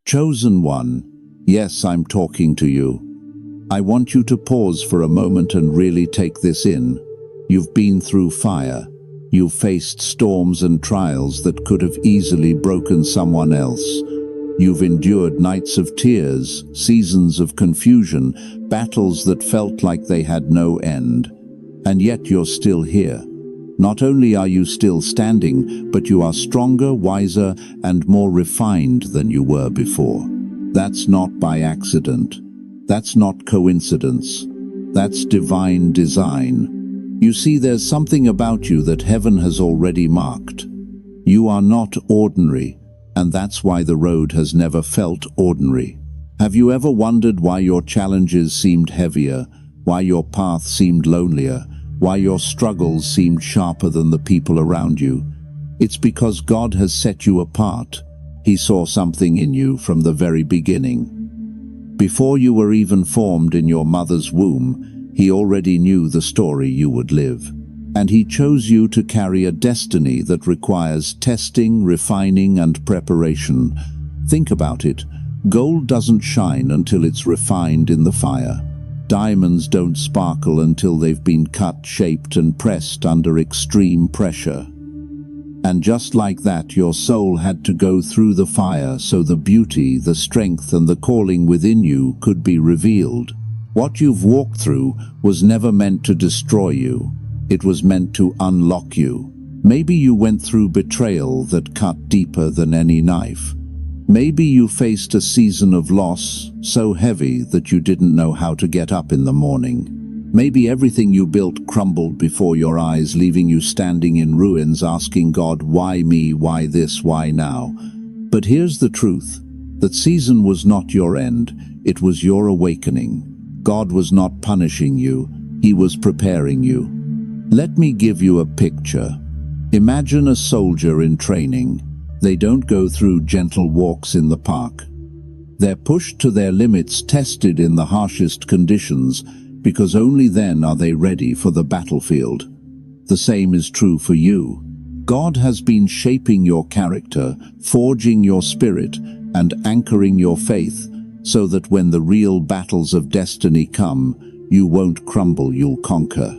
Chosen one, yes, I'm talking to you. I want you to pause for a moment and really take this in. You've been through fire. You've faced storms and trials that could have easily broken someone else. You've endured nights of tears, seasons of confusion, battles that felt like they had no end. And yet you're still here. Not only are you still standing, but you are stronger, wiser, and more refined than you were before. That's not by accident. That's not coincidence. That's divine design. You see, there's something about you that heaven has already marked. You are not ordinary, and that's why the road has never felt ordinary. Have you ever wondered why your challenges seemed heavier, why your path seemed lonelier, why your struggles seemed sharper than the people around you? It's because God has set you apart. He saw something in you from the very beginning. Before you were even formed in your mother's womb, He already knew the story you would live. And He chose you to carry a destiny that requires testing, refining, and preparation. Think about it. Gold doesn't shine until it's refined in the fire. Diamonds don't sparkle until they've been cut, shaped, and pressed under extreme pressure. And just like that, your soul had to go through the fire so the beauty, the strength, and the calling within you could be revealed. What you've walked through was never meant to destroy you. It was meant to unlock you. Maybe you went through betrayal that cut deeper than any knife. Maybe you faced a season of loss so heavy that you didn't know how to get up in the morning. Maybe everything you built crumbled before your eyes, leaving you standing in ruins, asking God, why me, why this, why now? But here's the truth. That season was not your end, it was your awakening. God was not punishing you, He was preparing you. Let me give you a picture. Imagine a soldier in training. They don't go through gentle walks in the park. They're pushed to their limits, tested in the harshest conditions, because only then are they ready for the battlefield. The same is true for you. God has been shaping your character, forging your spirit, and anchoring your faith, so that when the real battles of destiny come, you won't crumble, you'll conquer.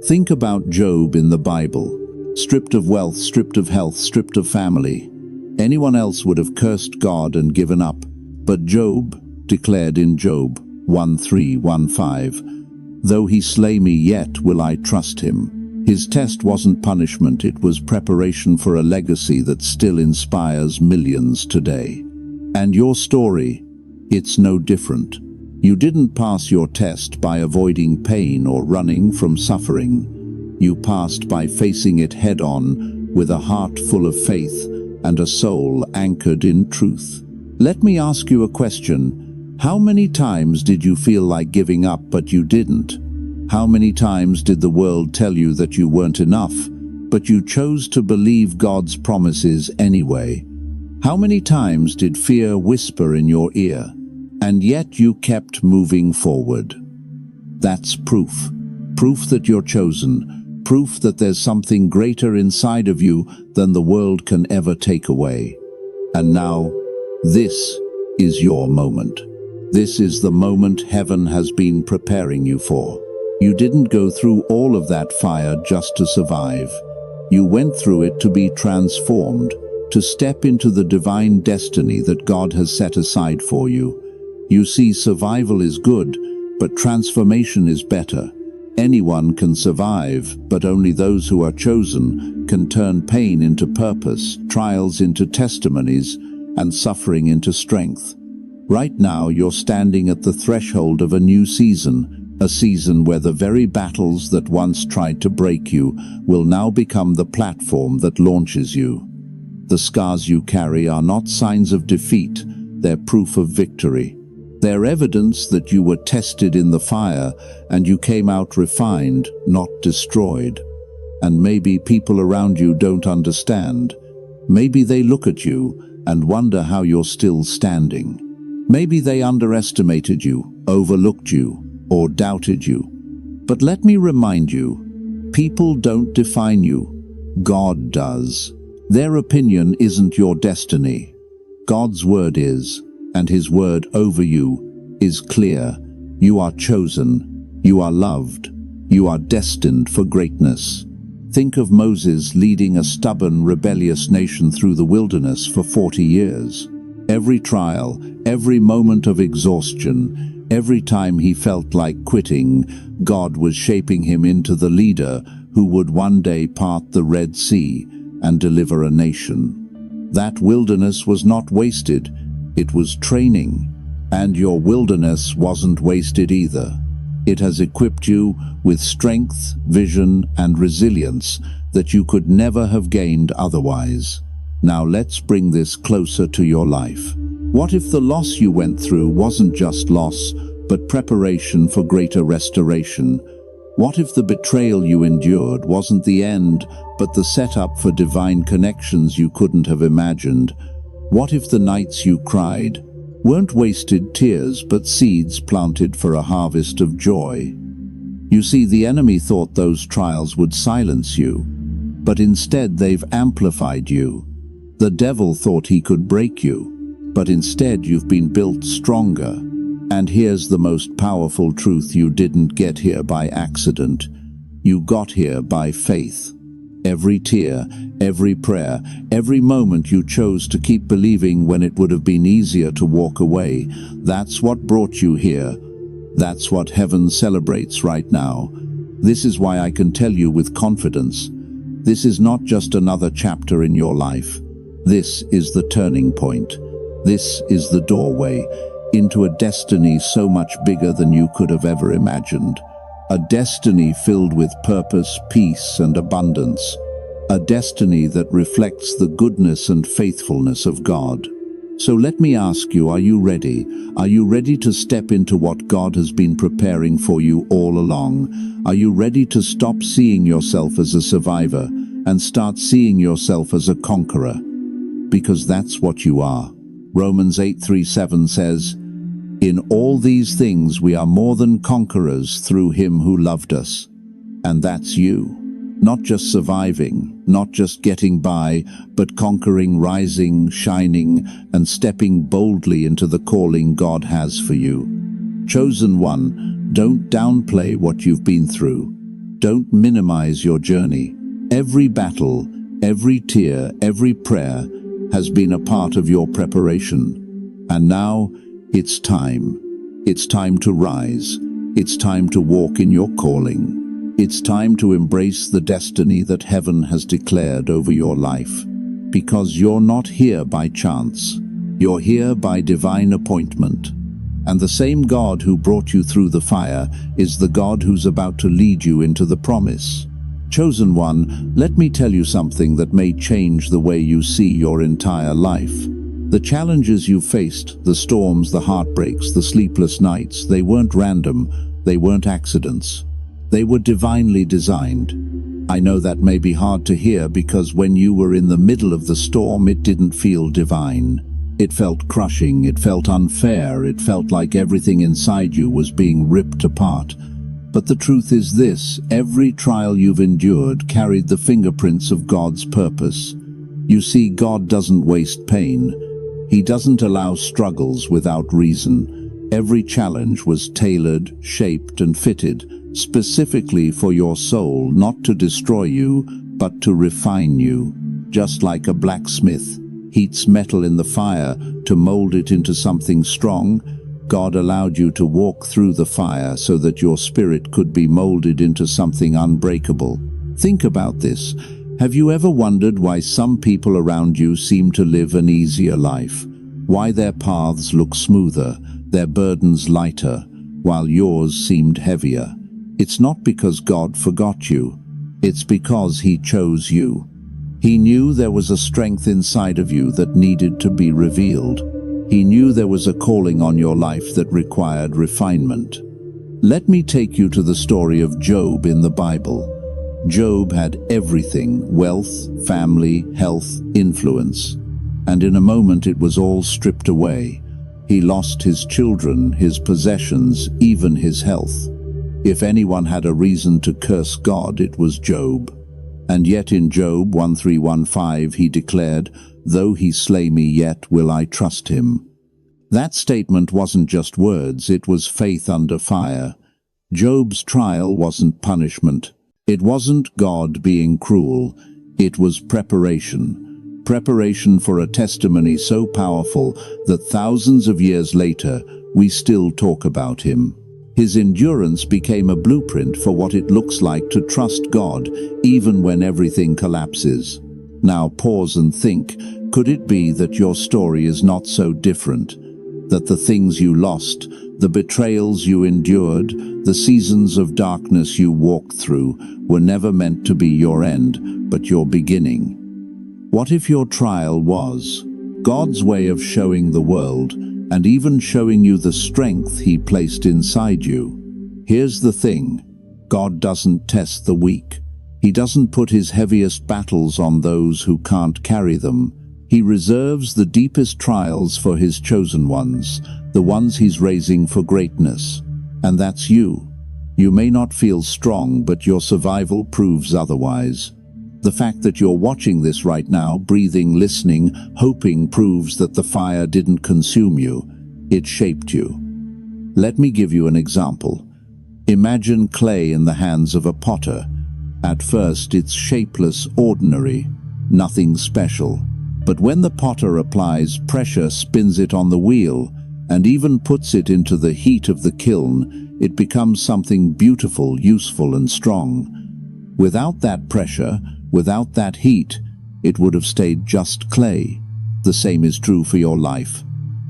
Think about Job in the Bible. Stripped of wealth, stripped of health, stripped of family. Anyone else would have cursed God and given up. But Job declared in Job 1:3-1:5, "Though he slay me, yet will I trust him." His test wasn't punishment, it was preparation for a legacy that still inspires millions today. And your story, it's no different. You didn't pass your test by avoiding pain or running from suffering. You passed by facing it head-on, with a heart full of faith and a soul anchored in truth. Let me ask you a question. How many times did you feel like giving up but you didn't? How many times did the world tell you that you weren't enough, but you chose to believe God's promises anyway? How many times did fear whisper in your ear, and yet you kept moving forward? That's proof. Proof that you're chosen. Proof that there's something greater inside of you than the world can ever take away. And now, this is your moment. This is the moment heaven has been preparing you for. You didn't go through all of that fire just to survive. You went through it to be transformed, to step into the divine destiny that God has set aside for you. You see, survival is good, but transformation is better. Anyone can survive, but only those who are chosen can turn pain into purpose, trials into testimonies, and suffering into strength. Right now, you're standing at the threshold of a new season, a season where the very battles that once tried to break you will now become the platform that launches you. The scars you carry are not signs of defeat, they're proof of victory. They're evidence that you were tested in the fire and you came out refined, not destroyed. And maybe people around you don't understand. Maybe they look at you and wonder how you're still standing. Maybe they underestimated you, overlooked you, or doubted you. But let me remind you, people don't define you. God does. Their opinion isn't your destiny. God's word is, and his word over you is clear. You are chosen, you are loved, you are destined for greatness. Think of Moses leading a stubborn, rebellious nation through the wilderness for 40 years. Every trial, every moment of exhaustion, every time he felt like quitting, God was shaping him into the leader who would one day part the Red Sea and deliver a nation. That wilderness was not wasted, it was training. And your wilderness wasn't wasted either. It has equipped you with strength, vision, and resilience that you could never have gained otherwise. Now let's bring this closer to your life. What if the loss you went through wasn't just loss, but preparation for greater restoration? What if the betrayal you endured wasn't the end, but the setup for divine connections you couldn't have imagined? What if the nights you cried weren't wasted tears, but seeds planted for a harvest of joy? You see, the enemy thought those trials would silence you, but instead they've amplified you. The devil thought he could break you, but instead you've been built stronger. And here's the most powerful truth: you didn't get here by accident. You got here by faith. Every tear, every prayer, every moment you chose to keep believing when it would have been easier to walk away, that's what brought you here. That's what heaven celebrates right now. This is why I can tell you with confidence, this is not just another chapter in your life. This is the turning point. This is the doorway into a destiny so much bigger than you could have ever imagined. A destiny filled with purpose, peace, and abundance. A destiny that reflects the goodness and faithfulness of God. So let me ask you, are you ready? Are you ready to step into what God has been preparing for you all along? Are you ready to stop seeing yourself as a survivor and start seeing yourself as a conqueror? Because that's what you are. Romans 8:3-7 says, "In all these things we are more than conquerors through him who loved us." And that's you. Not just surviving, not just getting by, but conquering, rising, shining, and stepping boldly into the calling God has for you. Chosen one, don't downplay what you've been through. Don't minimize your journey. Every battle, every tear, every prayer has been a part of your preparation. And now, it's time. It's time to rise. It's time to walk in your calling. It's time to embrace the destiny that heaven has declared over your life. Because you're not here by chance. You're here by divine appointment. And the same God who brought you through the fire is the God who's about to lead you into the promise. Chosen one, let me tell you something that may change the way you see your entire life. The challenges you faced, the storms, the heartbreaks, the sleepless nights, they weren't random, they weren't accidents. They were divinely designed. I know that may be hard to hear because when you were in the middle of the storm, it didn't feel divine. It felt crushing, it felt unfair, it felt like everything inside you was being ripped apart. But the truth is this: every trial you've endured carried the fingerprints of God's purpose. You see, God doesn't waste pain. He doesn't allow struggles without reason. Every challenge was tailored, shaped, and fitted specifically for your soul, not to destroy you, but to refine you. Just like a blacksmith heats metal in the fire to mold it into something strong, God allowed you to walk through the fire so that your spirit could be molded into something unbreakable. Think about this. Have you ever wondered why some people around you seem to live an easier life? Why their paths look smoother, their burdens lighter, while yours seemed heavier? It's not because God forgot you. It's because He chose you. He knew there was a strength inside of you that needed to be revealed. He knew there was a calling on your life that required refinement. Let me take you to the story of Job in the Bible. Job had everything: wealth, family, health, influence. And in a moment it was all stripped away. He lost his children, his possessions, even his health. If anyone had a reason to curse God, it was Job. And yet in Job 13:15 he declared, "Though he slay me, yet will I trust him." That statement wasn't just words, it was faith under fire. Job's trial wasn't punishment. It wasn't God being cruel. It was preparation. Preparation for a testimony so powerful that thousands of years later, we still talk about him. His endurance became a blueprint for what it looks like to trust God, even when everything collapses. Now pause and think, could it be that your story is not so different? That the things you lost, the betrayals you endured, the seasons of darkness you walked through, were never meant to be your end, but your beginning? What if your trial was God's way of showing the world, and even showing you the strength He placed inside you? Here's the thing, God doesn't test the weak. He doesn't put His heaviest battles on those who can't carry them. He reserves the deepest trials for His chosen ones, the ones He's raising for greatness. And that's you. You may not feel strong, but your survival proves otherwise. The fact that you're watching this right now, breathing, listening, hoping, proves that the fire didn't consume you. It shaped you. Let me give you an example. Imagine clay in the hands of a potter. At first, it's shapeless, ordinary, nothing special. But when the potter applies pressure, spins it on the wheel, and even puts it into the heat of the kiln, it becomes something beautiful, useful, and strong. Without that pressure, without that heat, it would have stayed just clay. The same is true for your life.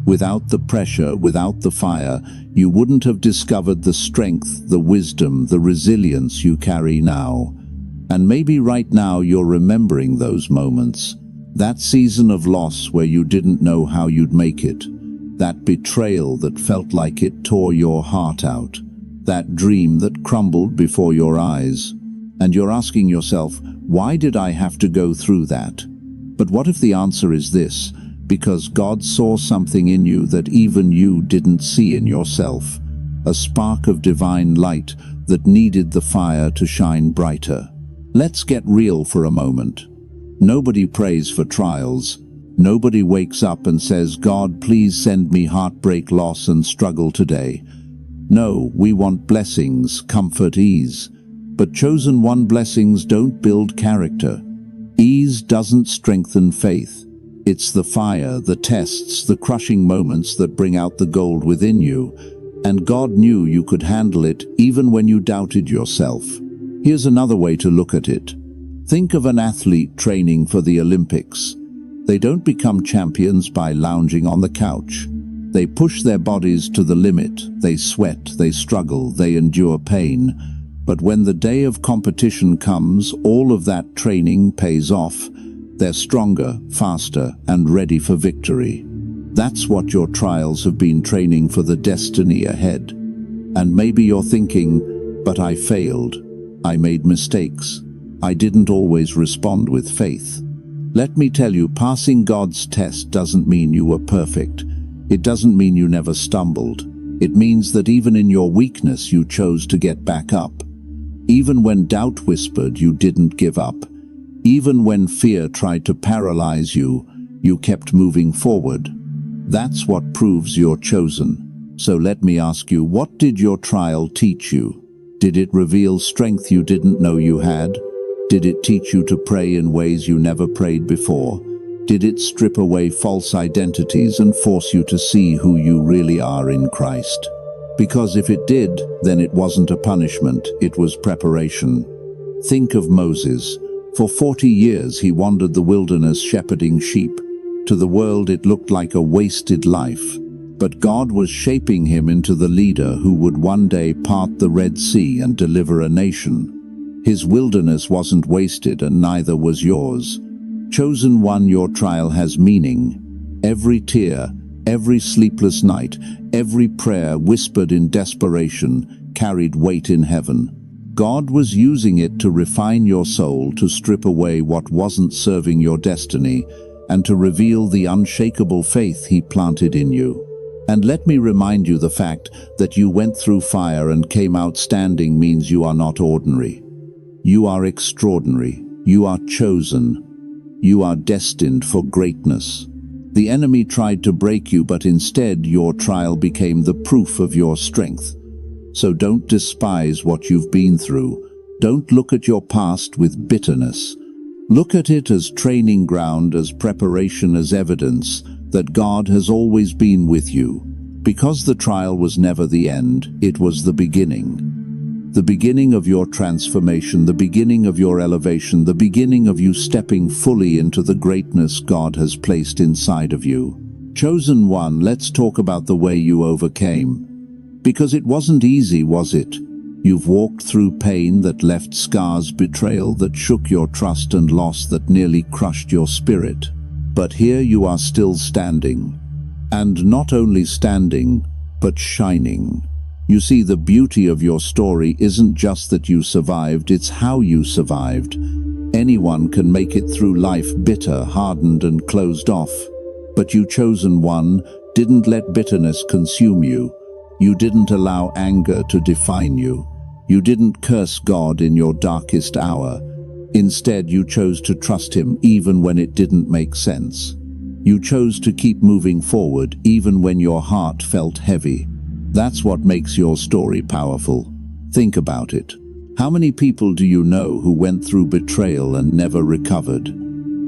Without the pressure, without the fire, you wouldn't have discovered the strength, the wisdom, the resilience you carry now. And maybe right now you're remembering those moments. That season of loss where you didn't know how you'd make it. That betrayal that felt like it tore your heart out. That dream that crumbled before your eyes. And you're asking yourself, why did I have to go through that? But what if the answer is this? Because God saw something in you that even you didn't see in yourself. A spark of divine light that needed the fire to shine brighter. Let's get real for a moment. Nobody prays for trials. Nobody wakes up and says, "God, please send me heartbreak, loss, and struggle today." No, we want blessings, comfort, ease. But chosen one blessings don't build character. Ease doesn't strengthen faith. It's the fire, the tests, the crushing moments that bring out the gold within you. And God knew you could handle it even when you doubted yourself. Here's another way to look at it. Think of an athlete training for the Olympics. They don't become champions by lounging on the couch. They push their bodies to the limit. They sweat, they struggle, they endure pain. But when the day of competition comes, all of that training pays off. They're stronger, faster, and ready for victory. That's what your trials have been training for, the destiny ahead. And maybe you're thinking, but I failed. I made mistakes. I didn't always respond with faith. Let me tell you, passing God's test doesn't mean you were perfect. It doesn't mean you never stumbled. It means that even in your weakness, you chose to get back up. Even when doubt whispered, you didn't give up. Even when fear tried to paralyze you, you kept moving forward. That's what proves you're chosen. So let me ask you, what did your trial teach you? Did it reveal strength you didn't know you had? Did it teach you to pray in ways you never prayed before? Did it strip away false identities and force you to see who you really are in Christ? Because if it did, then it wasn't a punishment, it was preparation. Think of Moses. For 40 years he wandered the wilderness shepherding sheep. To the world it looked like a wasted life. But God was shaping him into the leader who would one day part the Red Sea and deliver a nation. His wilderness wasn't wasted, and neither was yours. Chosen one, your trial has meaning. Every tear, every sleepless night, every prayer whispered in desperation carried weight in heaven. God was using it to refine your soul, to strip away what wasn't serving your destiny, and to reveal the unshakable faith He planted in you. And let me remind you, the fact that you went through fire and came out standing means you are not ordinary. You are extraordinary. You are chosen. You are destined for greatness. The enemy tried to break you, but instead your trial became the proof of your strength. So don't despise what you've been through. Don't look at your past with bitterness. Look at it as training ground, as preparation, as evidence that God has always been with you. Because the trial was never the end, it was the beginning. The beginning of your transformation, the beginning of your elevation, the beginning of you stepping fully into the greatness God has placed inside of you. Chosen one, let's talk about the way you overcame. Because it wasn't easy, was it? You've walked through pain that left scars, betrayal that shook your trust, and loss that nearly crushed your spirit. But here you are, still standing. And not only standing, but shining. You see, the beauty of your story isn't just that you survived, it's how you survived. Anyone can make it through life bitter, hardened, and closed off. But you, chosen one, didn't let bitterness consume you. You didn't allow anger to define you. You didn't curse God in your darkest hour. Instead, you chose to trust Him even when it didn't make sense. You chose to keep moving forward even when your heart felt heavy. That's what makes your story powerful. Think about it. How many people do you know who went through betrayal and never recovered?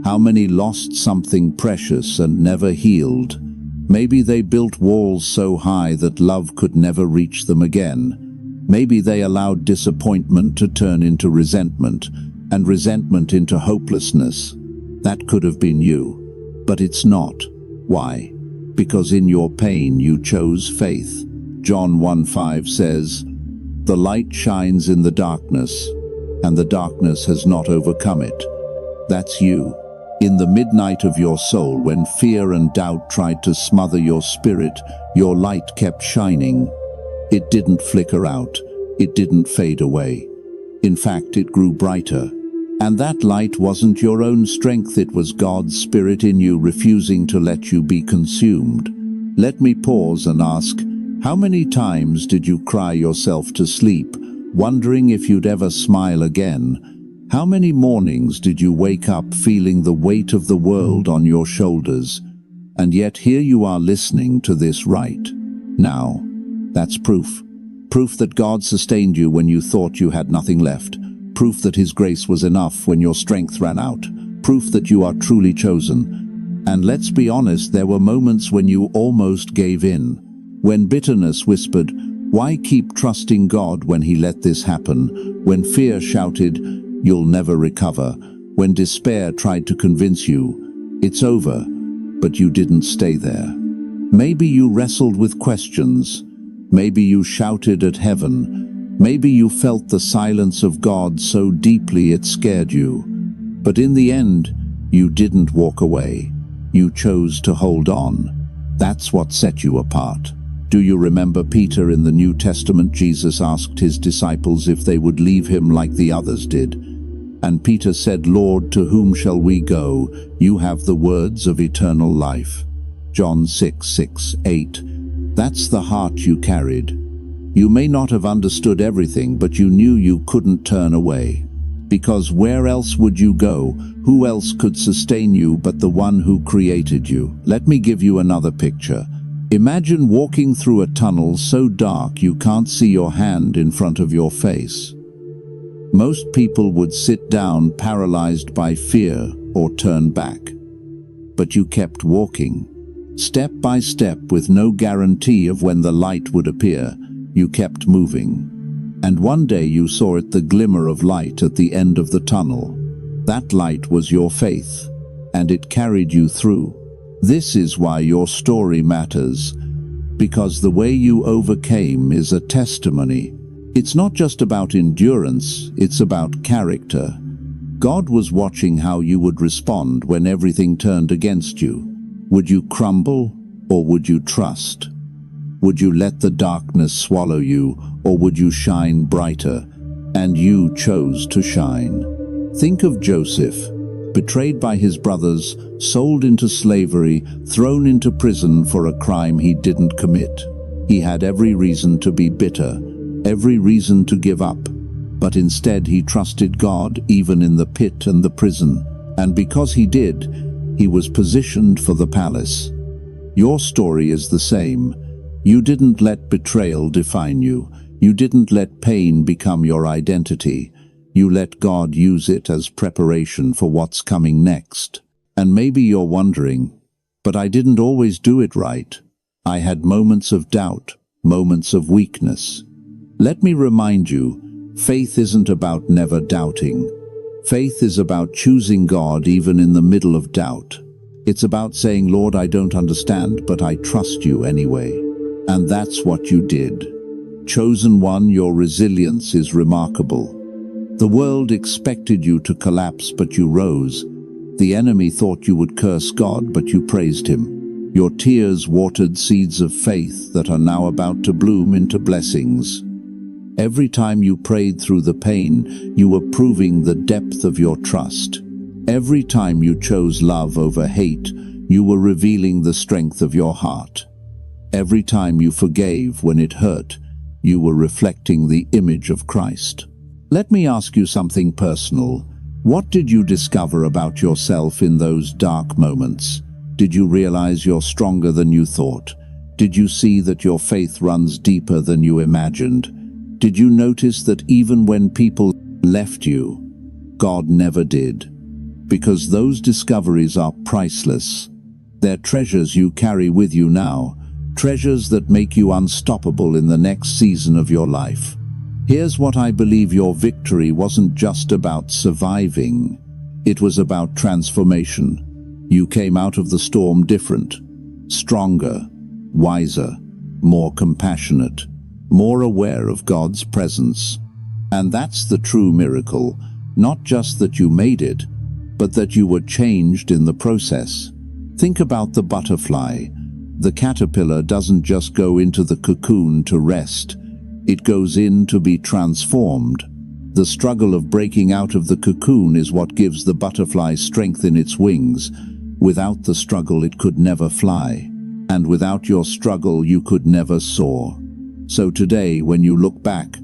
How many lost something precious and never healed? Maybe they built walls so high that love could never reach them again. Maybe they allowed disappointment to turn into resentment, and resentment into hopelessness. That could have been you. But it's not. Why? Because in your pain you chose faith. John 1:5 says, "The light shines in the darkness, and the darkness has not overcome it." That's you. In the midnight of your soul, when fear and doubt tried to smother your spirit, your light kept shining. It didn't flicker out. It didn't fade away. In fact, it grew brighter. And that light wasn't your own strength, it was God's Spirit in you, refusing to let you be consumed. Let me pause and ask, how many times did you cry yourself to sleep, wondering if you'd ever smile again? How many mornings did you wake up feeling the weight of the world on your shoulders? And yet here you are, listening to this right now. That's proof. Proof that God sustained you when you thought you had nothing left. Proof that His grace was enough when your strength ran out. Proof that you are truly chosen. And let's be honest, there were moments when you almost gave in. When bitterness whispered, "Why keep trusting God when He let this happen?" When fear shouted, "You'll never recover." When despair tried to convince you, "It's over," but you didn't stay there. Maybe you wrestled with questions. Maybe you shouted at heaven. Maybe you felt the silence of God so deeply it scared you. But in the end, you didn't walk away. You chose to hold on. That's what set you apart. Do you remember Peter in the New Testament? Jesus asked his disciples if they would leave him like the others did. And Peter said, "Lord, to whom shall we go? You have the words of eternal life." John 6:6-8. That's the heart you carried. You may not have understood everything, but you knew you couldn't turn away. Because where else would you go? Who else could sustain you but the one who created you? Let me give you another picture. Imagine walking through a tunnel so dark you can't see your hand in front of your face. Most people would sit down, paralyzed by fear, or turn back. But you kept walking. Step by step, with no guarantee of when the light would appear. You kept moving. And one day you saw it, the glimmer of light at the end of the tunnel. That light was your faith, and it carried you through. This is why your story matters, because the way you overcame is a testimony. It's not just about endurance, it's about character. God was watching how you would respond when everything turned against you. Would you crumble, or would you trust? Would you let the darkness swallow you, or would you shine brighter? And you chose to shine. Think of Joseph, betrayed by his brothers, sold into slavery, thrown into prison for a crime he didn't commit. He had every reason to be bitter, every reason to give up. but instead he trusted God even in the pit and the prison. And because he did, he was positioned for the palace. Your story is the same. You didn't let betrayal define you. You didn't let pain become your identity. You let God use it as preparation for what's coming next. And maybe you're wondering, but I didn't always do it right. I had moments of doubt, moments of weakness. Let me remind you, faith isn't about never doubting. Faith is about choosing God even in the middle of doubt. It's about saying, Lord, I don't understand, but I trust you anyway. And that's what you did. Chosen one, your resilience is remarkable. The world expected you to collapse, but you rose. The enemy thought you would curse God, but you praised him. Your tears watered seeds of faith that are now about to bloom into blessings. Every time you prayed through the pain, you were proving the depth of your trust. Every time you chose love over hate, you were revealing the strength of your heart. Every time you forgave when it hurt, you were reflecting the image of Christ. Let me ask you something personal. What did you discover about yourself in those dark moments? Did you realize you're stronger than you thought? Did you see that your faith runs deeper than you imagined? Did you notice that even when people left you, God never did? Because those discoveries are priceless. They're treasures you carry with you now, treasures that make you unstoppable in the next season of your life. Here's what I believe: your victory wasn't just about surviving. It was about transformation. You came out of the storm different, stronger, wiser, more compassionate, more aware of God's presence. And that's the true miracle, not just that you made it, but that you were changed in the process. Think about the butterfly. The caterpillar doesn't just go into the cocoon to rest. It goes in to be transformed. The struggle of breaking out of the cocoon is what gives the butterfly strength in its wings. Without the struggle, it could never fly. And without your struggle, you could never soar. So today, when you look back,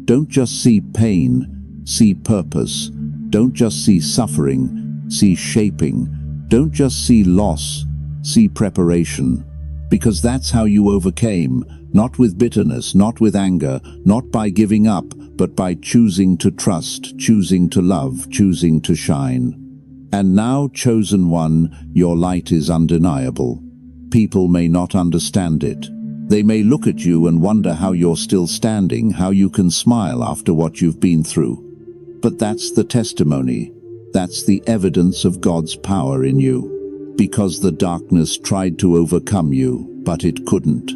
don't just see pain, see purpose. Don't just see suffering, see shaping. Don't just see loss, see preparation. Because that's how you overcame, not with bitterness, not with anger, not by giving up, but by choosing to trust, choosing to love, choosing to shine. And now, chosen one, your light is undeniable. People may not understand it. They may look at you and wonder how you're still standing, how you can smile after what you've been through. But that's the testimony. That's the evidence of God's power in you. Because the darkness tried to overcome you, but it couldn't.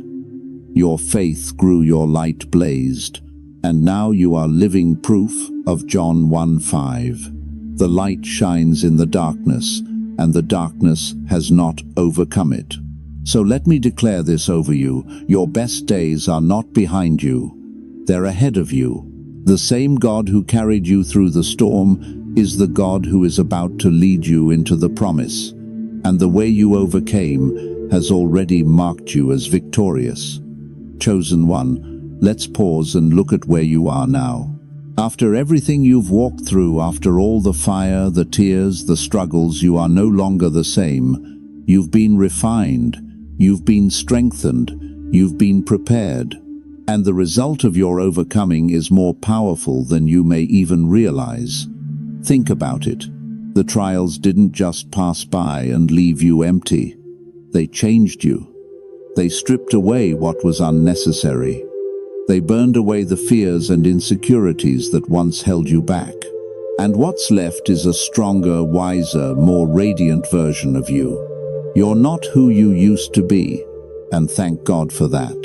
Your faith grew, your light blazed, and now you are living proof of John 1:5. The light shines in the darkness, and the darkness has not overcome it. So let me declare this over you: your best days are not behind you, they're ahead of you. The same God who carried you through the storm is the God who is about to lead you into the promise. And the way you overcame has already marked you as victorious. Chosen one, let's pause and look at where you are now. After everything you've walked through, after all the fire, the tears, the struggles, you are no longer the same. You've been refined, you've been strengthened, you've been prepared. And the result of your overcoming is more powerful than you may even realize. Think about it. The trials didn't just pass by and leave you empty. They changed you. They stripped away what was unnecessary. They burned away the fears and insecurities that once held you back. And what's left is a stronger, wiser, more radiant version of you. You're not who you used to be, and thank God for that.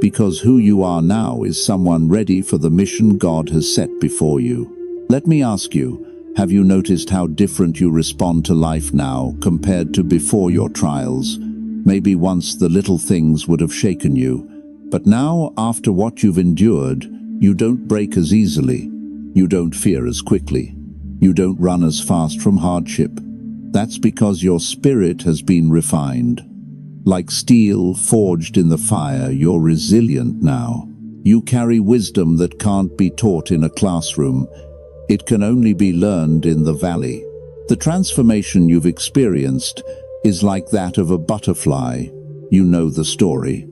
Because who you are now is someone ready for the mission God has set before you. Let me ask you, have you noticed how different you respond to life now compared to before your trials? Maybe once the little things would have shaken you, but now, after what you've endured, you don't break as easily. You don't fear as quickly. You don't run as fast from hardship. That's because your spirit has been refined. Like steel forged in the fire, you're resilient now. You carry wisdom that can't be taught in a classroom. It can only be learned in the valley. The transformation you've experienced is like that of a butterfly. You know the story.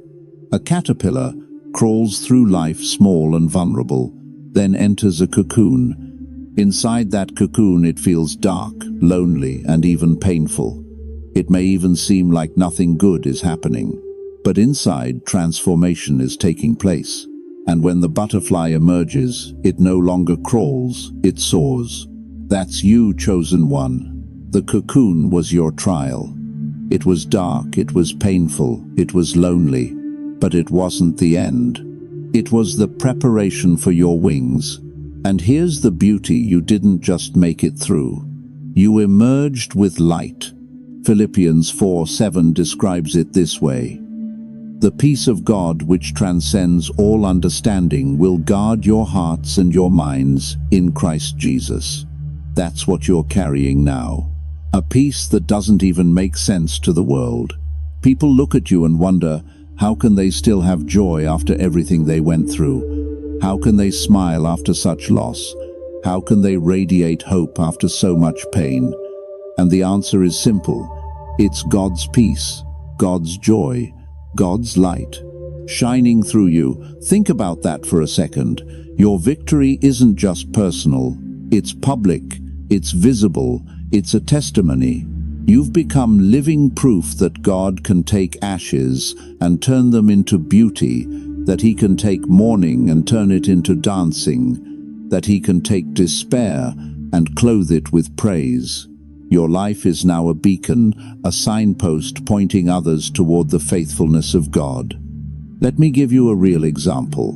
A caterpillar crawls through life small and vulnerable, then enters a cocoon. Inside that cocoon it feels dark, lonely, and even painful. It may even seem like nothing good is happening. But inside, transformation is taking place. And when the butterfly emerges, it no longer crawls, it soars. That's you, chosen one. The cocoon was your trial. It was dark, it was painful, it was lonely, but it wasn't the end. It was the preparation for your wings. And here's the beauty: you didn't just make it through. You emerged with light. Philippians 4:7 describes it this way: "The peace of God, which transcends all understanding, will guard your hearts and your minds in Christ Jesus." That's what you're carrying now. A peace that doesn't even make sense to the world. People look at you and wonder, how can they still have joy after everything they went through? How can they smile after such loss? How can they radiate hope after so much pain? And the answer is simple. It's God's peace, God's joy, God's light, shining through you. Think about that for a second. Your victory isn't just personal, it's public, it's visible, it's a testimony. You've become living proof that God can take ashes and turn them into beauty, that He can take mourning and turn it into dancing, that He can take despair and clothe it with praise. Your life is now a beacon, a signpost pointing others toward the faithfulness of God. Let me give you a real example.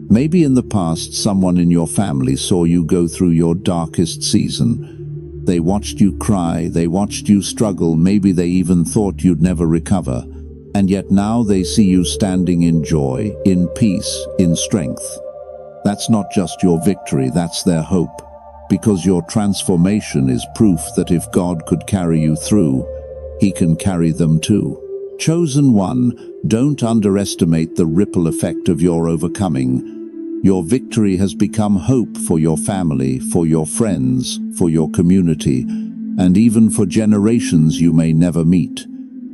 Maybe in the past someone in your family saw you go through your darkest season. They watched you cry, they watched you struggle, maybe they even thought you'd never recover. And yet now they see you standing in joy, in peace, in strength. That's not just your victory, that's their hope. Because your transformation is proof that if God could carry you through, He can carry them too. Chosen one, don't underestimate the ripple effect of your overcoming. Your victory has become hope for your family, for your friends, for your community, and even for generations you may never meet.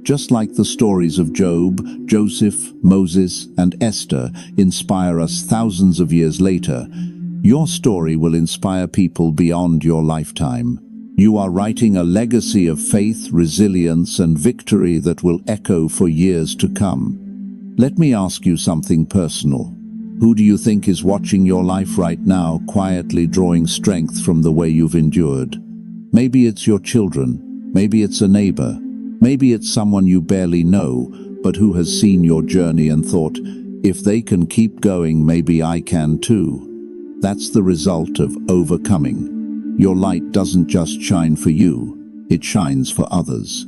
Just like the stories of Job, Joseph, Moses, and Esther inspire us thousands of years later, your story will inspire people beyond your lifetime. You are writing a legacy of faith, resilience, and victory that will echo for years to come. Let me ask you something personal. Who do you think is watching your life right now, quietly drawing strength from the way you've endured? Maybe it's your children, maybe it's a neighbor, maybe it's someone you barely know, but who has seen your journey and thought, if they can keep going, maybe I can too. That's the result of overcoming. Your light doesn't just shine for you, it shines for others.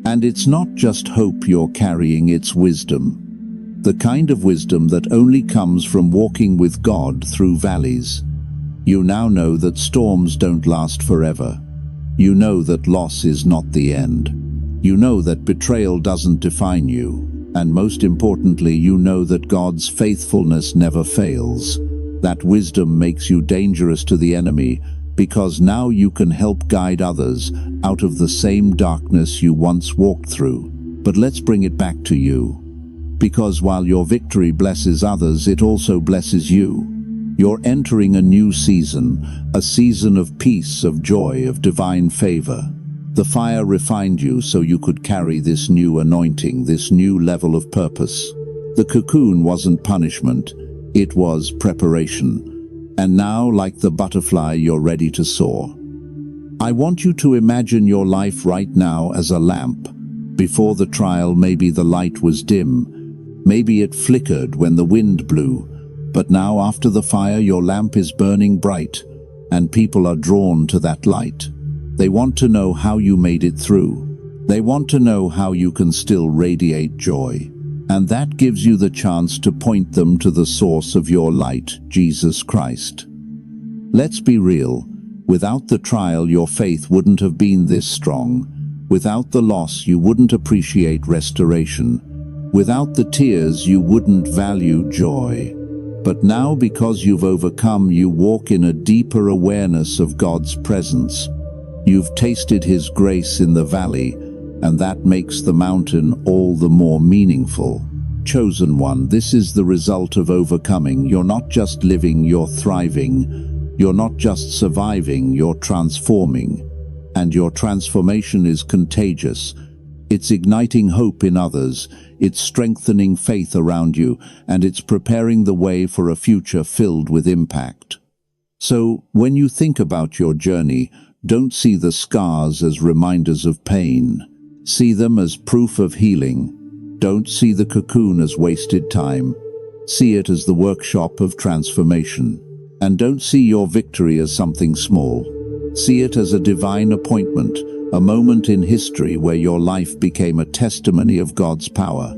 And it's not just hope you're carrying, it's wisdom. The kind of wisdom that only comes from walking with God through valleys. You now know that storms don't last forever. You know that loss is not the end. You know that betrayal doesn't define you. And most importantly, you know that God's faithfulness never fails. That wisdom makes you dangerous to the enemy, because now you can help guide others out of the same darkness you once walked through. But let's bring it back to you. Because while your victory blesses others, it also blesses you. You're entering a new season, a season of peace, of joy, of divine favor. The fire refined you so you could carry this new anointing, this new level of purpose. The cocoon wasn't punishment, it was preparation. And now, like the butterfly, you're ready to soar. I want you to imagine your life right now as a lamp. Before the trial, maybe the light was dim. Maybe it flickered when the wind blew. But now, after the fire, your lamp is burning bright, and people are drawn to that light. They want to know how you made it through. They want to know how you can still radiate joy. And that gives you the chance to point them to the source of your light, Jesus Christ. Let's be real. Without the trial, your faith wouldn't have been this strong. Without the loss, you wouldn't appreciate restoration. Without the tears, you wouldn't value joy. But now, because you've overcome, you walk in a deeper awareness of God's presence. You've tasted His grace in the valley, and that makes the mountain all the more meaningful. Chosen one, this is the result of overcoming. You're not just living, you're thriving. You're not just surviving, you're transforming. And your transformation is contagious. It's igniting hope in others, it's strengthening faith around you, and it's preparing the way for a future filled with impact. So, when you think about your journey, don't see the scars as reminders of pain. See them as proof of healing. Don't see the cocoon as wasted time. See it as the workshop of transformation. And don't see your victory as something small. See it as a divine appointment, a moment in history where your life became a testimony of God's power.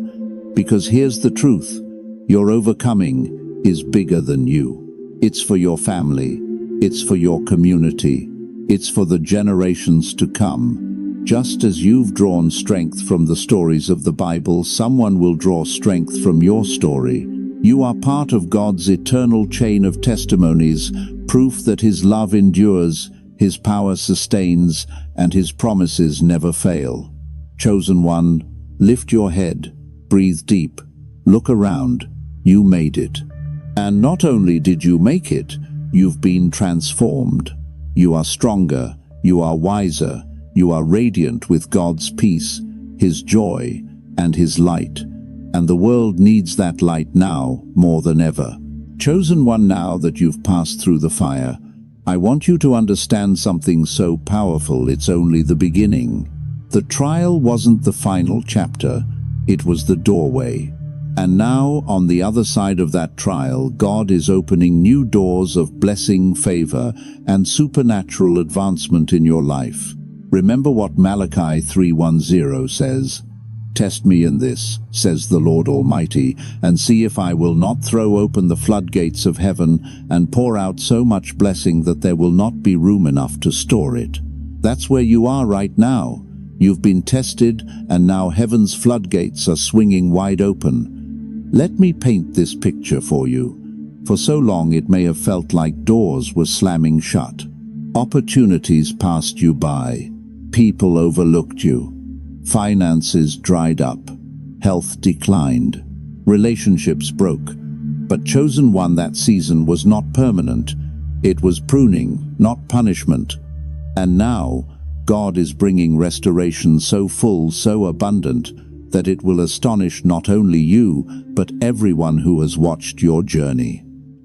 Because here's the truth, your overcoming is bigger than you. It's for your family, it's for your community, it's for the generations to come. Just as you've drawn strength from the stories of the Bible, someone will draw strength from your story. You are part of God's eternal chain of testimonies, proof that His love endures, His power sustains, and His promises never fail. Chosen one, lift your head, breathe deep, look around, you made it. And not only did you make it, you've been transformed. You are stronger, you are wiser, you are radiant with God's peace, His joy, and His light. And the world needs that light now more than ever. Chosen one, now that you've passed through the fire, I want you to understand something so powerful, it's only the beginning. The trial wasn't the final chapter, it was the doorway. And now, on the other side of that trial, God is opening new doors of blessing, favor, and supernatural advancement in your life. Remember what Malachi 3:10 says, "Test me in this, says the Lord Almighty, and see if I will not throw open the floodgates of heaven and pour out so much blessing that there will not be room enough to store it." That's where you are right now. You've been tested, and now heaven's floodgates are swinging wide open. Let me paint this picture for you. For so long it may have felt like doors were slamming shut. Opportunities passed you by. People overlooked you. Finances dried up. Health declined. Relationships broke. But chosen one, that season was not permanent. It was pruning, not punishment. And now, God is bringing restoration so full, so abundant, that it will astonish not only you, but everyone who has watched your journey.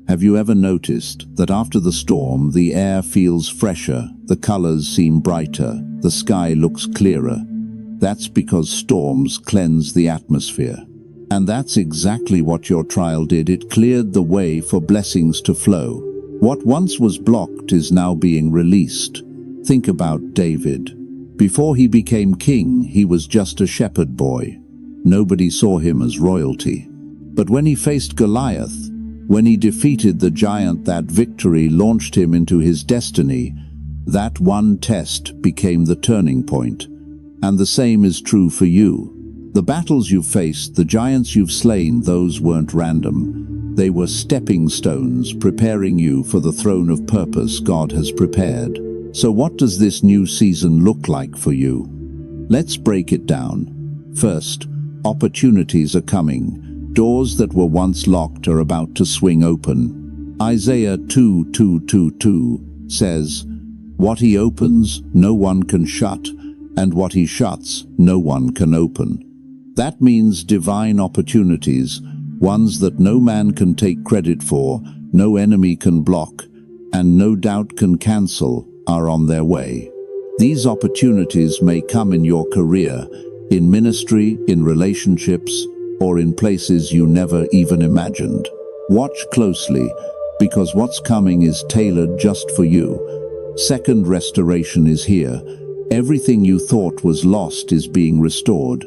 Have you ever noticed that after the storm, the air feels fresher, the colors seem brighter, the sky looks clearer? That's because storms cleanse the atmosphere. And that's exactly what your trial did. It cleared the way for blessings to flow. What once was blocked is now being released. Think about David. Before he became king, he was just a shepherd boy. Nobody saw him as royalty. But when he faced Goliath, when he defeated the giant, that victory launched him into his destiny. That one test became the turning point. And the same is true for you. The battles you've faced, the giants you've slain, those weren't random. They were stepping stones preparing you for the throne of purpose God has prepared. So what does this new season look like for you? Let's break it down. First, opportunities are coming. Doors that were once locked are about to swing open. Isaiah 2:2 says, "What He opens, no one can shut, and what He shuts, no one can open." That means divine opportunities, ones that no man can take credit for, no enemy can block, and no doubt can cancel, are on their way. These opportunities may come in your career, in ministry, in relationships, or in places you never even imagined. Watch closely, because what's coming is tailored just for you. Second, restoration is here. Everything you thought was lost is being restored.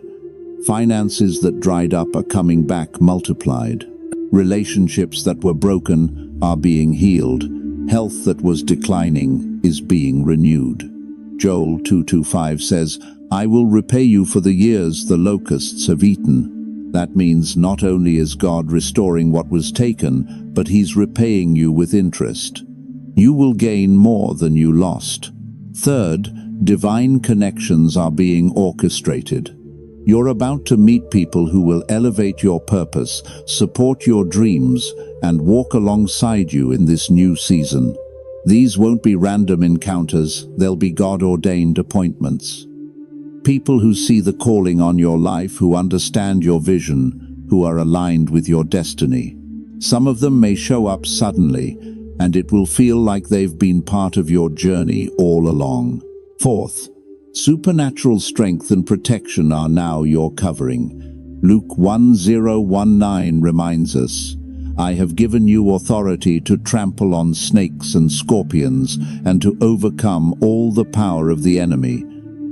Finances that dried up are coming back multiplied. Relationships that were broken are being healed. Health that was declining is being renewed. Joel 2:5 says, "I will repay you for the years the locusts have eaten." That means not only is God restoring what was taken, but He's repaying you with interest. You will gain more than you lost. Third, divine connections are being orchestrated. You're about to meet people who will elevate your purpose, support your dreams, and walk alongside you in this new season. These won't be random encounters, they'll be God-ordained appointments. People who see the calling on your life, who understand your vision, who are aligned with your destiny. Some of them may show up suddenly, and it will feel like they've been part of your journey all along. Fourth, supernatural strength and protection are now your covering. Luke 10:19 reminds us, "I have given you authority to trample on snakes and scorpions and to overcome all the power of the enemy.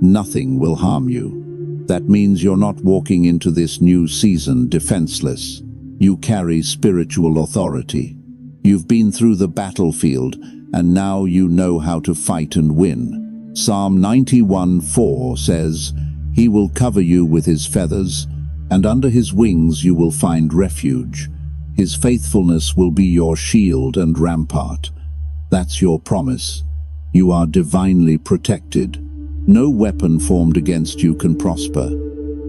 Nothing will harm you." That means you're not walking into this new season defenseless. You carry spiritual authority. You've been through the battlefield, and now you know how to fight and win. Psalm 91:4 says, "He will cover you with His feathers, and under His wings you will find refuge. His faithfulness will be your shield and rampart." That's your promise. You are divinely protected. No weapon formed against you can prosper.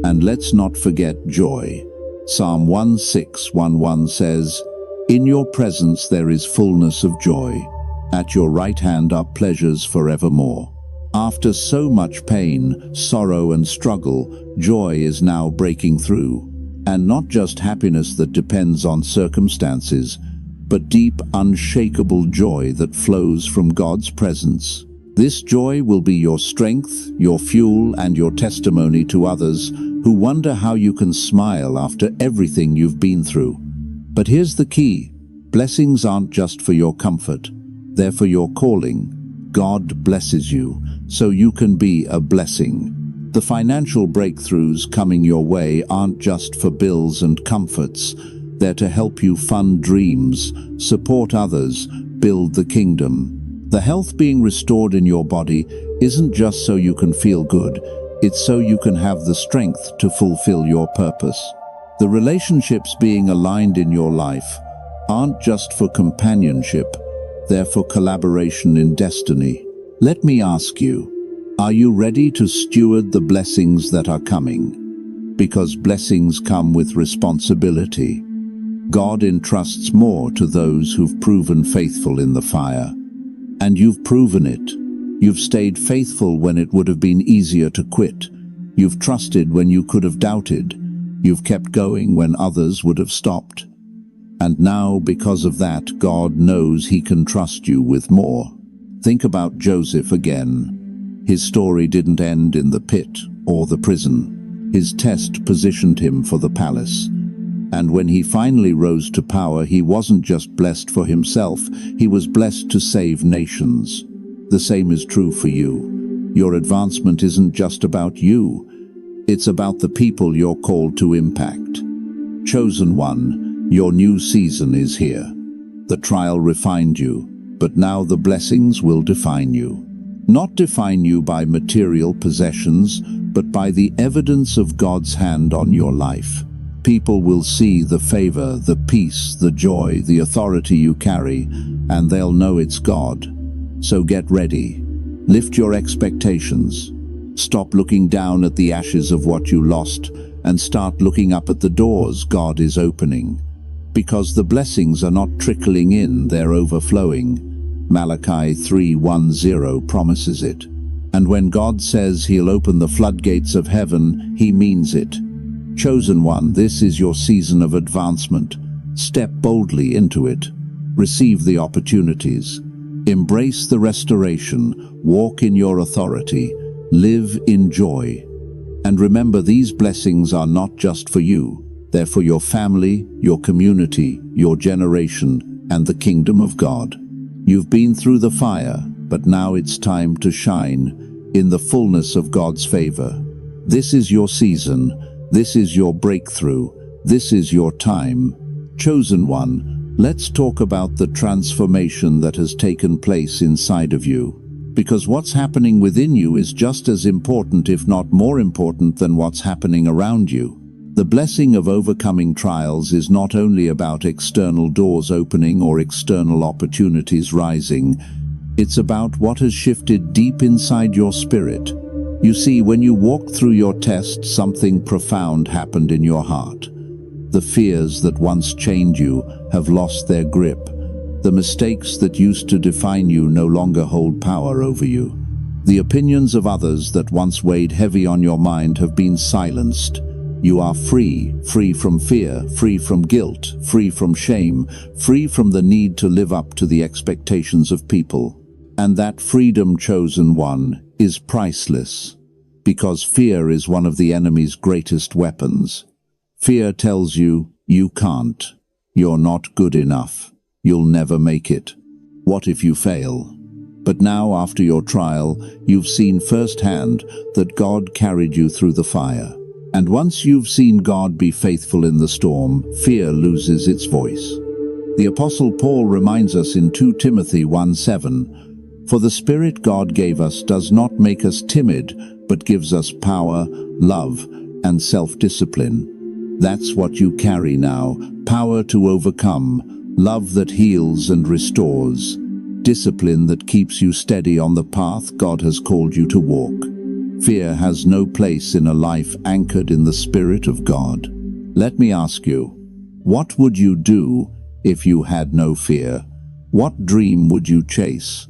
And let's not forget joy. Psalm 16:11 says, "In your presence there is fullness of joy. At your right hand are pleasures forevermore." After so much pain, sorrow, and struggle, joy is now breaking through. And not just happiness that depends on circumstances, but deep, unshakable joy that flows from God's presence. This joy will be your strength, your fuel, and your testimony to others who wonder how you can smile after everything you've been through. But here's the key. Blessings aren't just for your comfort. They're for your calling. God blesses you so you can be a blessing. The financial breakthroughs coming your way aren't just for bills and comforts. They're to help you fund dreams, support others, build the kingdom. The health being restored in your body isn't just so you can feel good. It's so you can have the strength to fulfill your purpose. The relationships being aligned in your life aren't just for companionship. They're for collaboration in destiny. Let me ask you, are you ready to steward the blessings that are coming? Because blessings come with responsibility. God entrusts more to those who've proven faithful in the fire. And you've proven it. You've stayed faithful when it would have been easier to quit. You've trusted when you could have doubted. You've kept going when others would have stopped. And now, because of that, God knows He can trust you with more. Think about Joseph again. His story didn't end in the pit or the prison. His test positioned him for the palace. And when he finally rose to power, he wasn't just blessed for himself, he was blessed to save nations. The same is true for you. Your advancement isn't just about you. It's about the people you're called to impact. Chosen one, your new season is here. The trial refined you, but now the blessings will define you. Not define you by material possessions, but by the evidence of God's hand on your life. People will see the favor, the peace, the joy, the authority you carry, and they'll know it's God. So get ready. Lift your expectations. Stop looking down at the ashes of what you lost and start looking up at the doors God is opening. Because the blessings are not trickling in, they're overflowing. Malachi 3:10 promises it. And when God says He'll open the floodgates of heaven, He means it. Chosen one, this is your season of advancement. Step boldly into it. Receive the opportunities. Embrace the restoration. Walk in your authority. Live in joy. And remember, these blessings are not just for you. They're for your family, your community, your generation, and the kingdom of God. You've been through the fire, but now it's time to shine in the fullness of God's favor. This is your season. This is your breakthrough. This is your time. Chosen one, let's talk about the transformation that has taken place inside of you. Because what's happening within you is just as important, if not more important, than what's happening around you. The blessing of overcoming trials is not only about external doors opening or external opportunities rising. It's about what has shifted deep inside your spirit. You see, when you walked through your test, something profound happened in your heart. The fears that once chained you have lost their grip. The mistakes that used to define you no longer hold power over you. The opinions of others that once weighed heavy on your mind have been silenced. You are free, free from fear, free from guilt, free from shame, free from the need to live up to the expectations of people. And that freedom, chosen one, is priceless. Because fear is one of the enemy's greatest weapons. Fear tells you, you can't. You're not good enough. You'll never make it. What if you fail? But now, after your trial, you've seen firsthand that God carried you through the fire. And once you've seen God be faithful in the storm, fear loses its voice. The Apostle Paul reminds us in 2 Timothy 1:7, "For the Spirit God gave us does not make us timid, but gives us power, love, and self-discipline." That's what you carry now, power to overcome, love that heals and restores, discipline that keeps you steady on the path God has called you to walk. Fear has no place in a life anchored in the Spirit of God. Let me ask you, what would you do if you had no fear? What dream would you chase?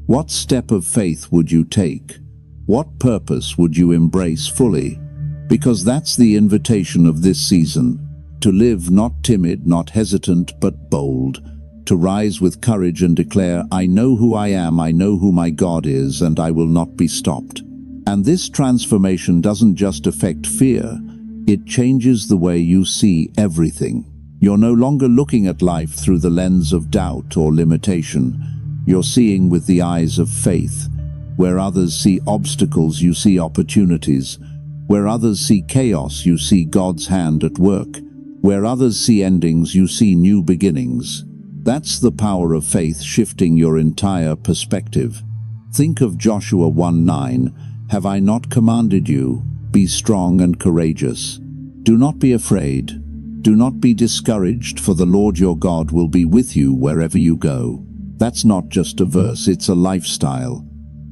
What step of faith would you take? What purpose would you embrace fully? Because that's the invitation of this season, to live not timid, not hesitant, but bold, to rise with courage and declare, "I know who I am, I know who my God is, and I will not be stopped." And this transformation doesn't just affect fear, it changes the way you see everything. You're no longer looking at life through the lens of doubt or limitation. You're seeing with the eyes of faith. Where others see obstacles, you see opportunities. Where others see chaos, you see God's hand at work. Where others see endings, you see new beginnings. That's the power of faith shifting your entire perspective. Think of Joshua 1:9. "Have I not commanded you? Be strong and courageous. Do not be afraid. Do not be discouraged, for the Lord your God will be with you wherever you go." That's not just a verse, it's a lifestyle.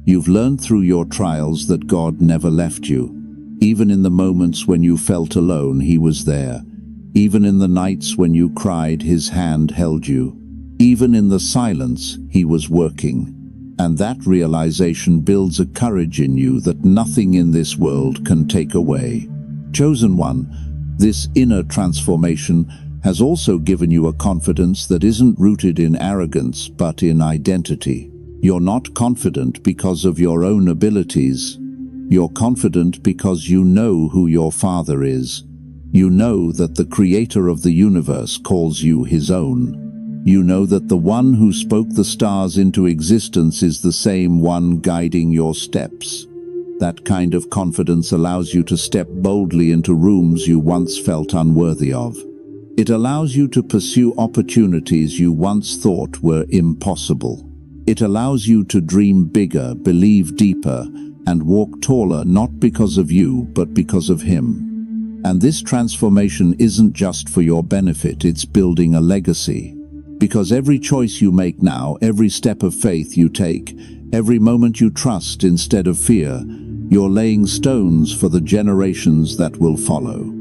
You've learned through your trials that God never left you. Even in the moments when you felt alone, He was there. Even in the nights when you cried, His hand held you. Even in the silence, He was working. And that realization builds a courage in you that nothing in this world can take away. Chosen one, this inner transformation has also given you a confidence that isn't rooted in arrogance but in identity. You're not confident because of your own abilities. You're confident because you know who your Father is. You know that the Creator of the universe calls you His own. You know that the one who spoke the stars into existence is the same one guiding your steps. That kind of confidence allows you to step boldly into rooms you once felt unworthy of. It allows you to pursue opportunities you once thought were impossible. It allows you to dream bigger, believe deeper, and walk taller, not because of you, but because of Him. And this transformation isn't just for your benefit, it's building a legacy. Because every choice you make now, every step of faith you take, every moment you trust instead of fear, you're laying stones for the generations that will follow.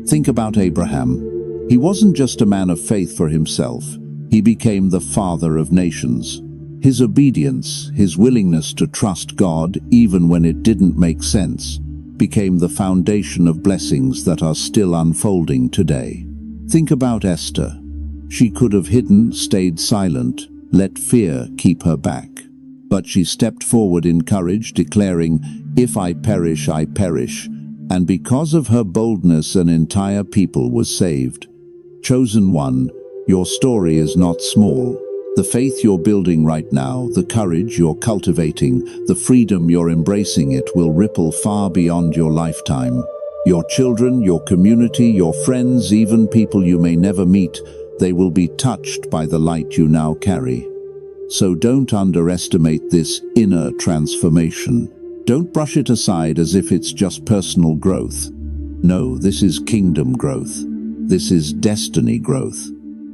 Think about Abraham. He wasn't just a man of faith for himself. He became the father of nations. His obedience, his willingness to trust God even when it didn't make sense, became the foundation of blessings that are still unfolding today. Think about Esther. She could have hidden, stayed silent, let fear keep her back. But she stepped forward in courage, declaring, "If I perish, I perish." And because of her boldness, an entire people was saved. Chosen one, your story is not small. The faith you're building right now, the courage you're cultivating, the freedom you're embracing, it will ripple far beyond your lifetime. Your children, your community, your friends, even people you may never meet, they will be touched by the light you now carry. So don't underestimate this inner transformation. Don't brush it aside as if it's just personal growth. No, this is kingdom growth. This is destiny growth.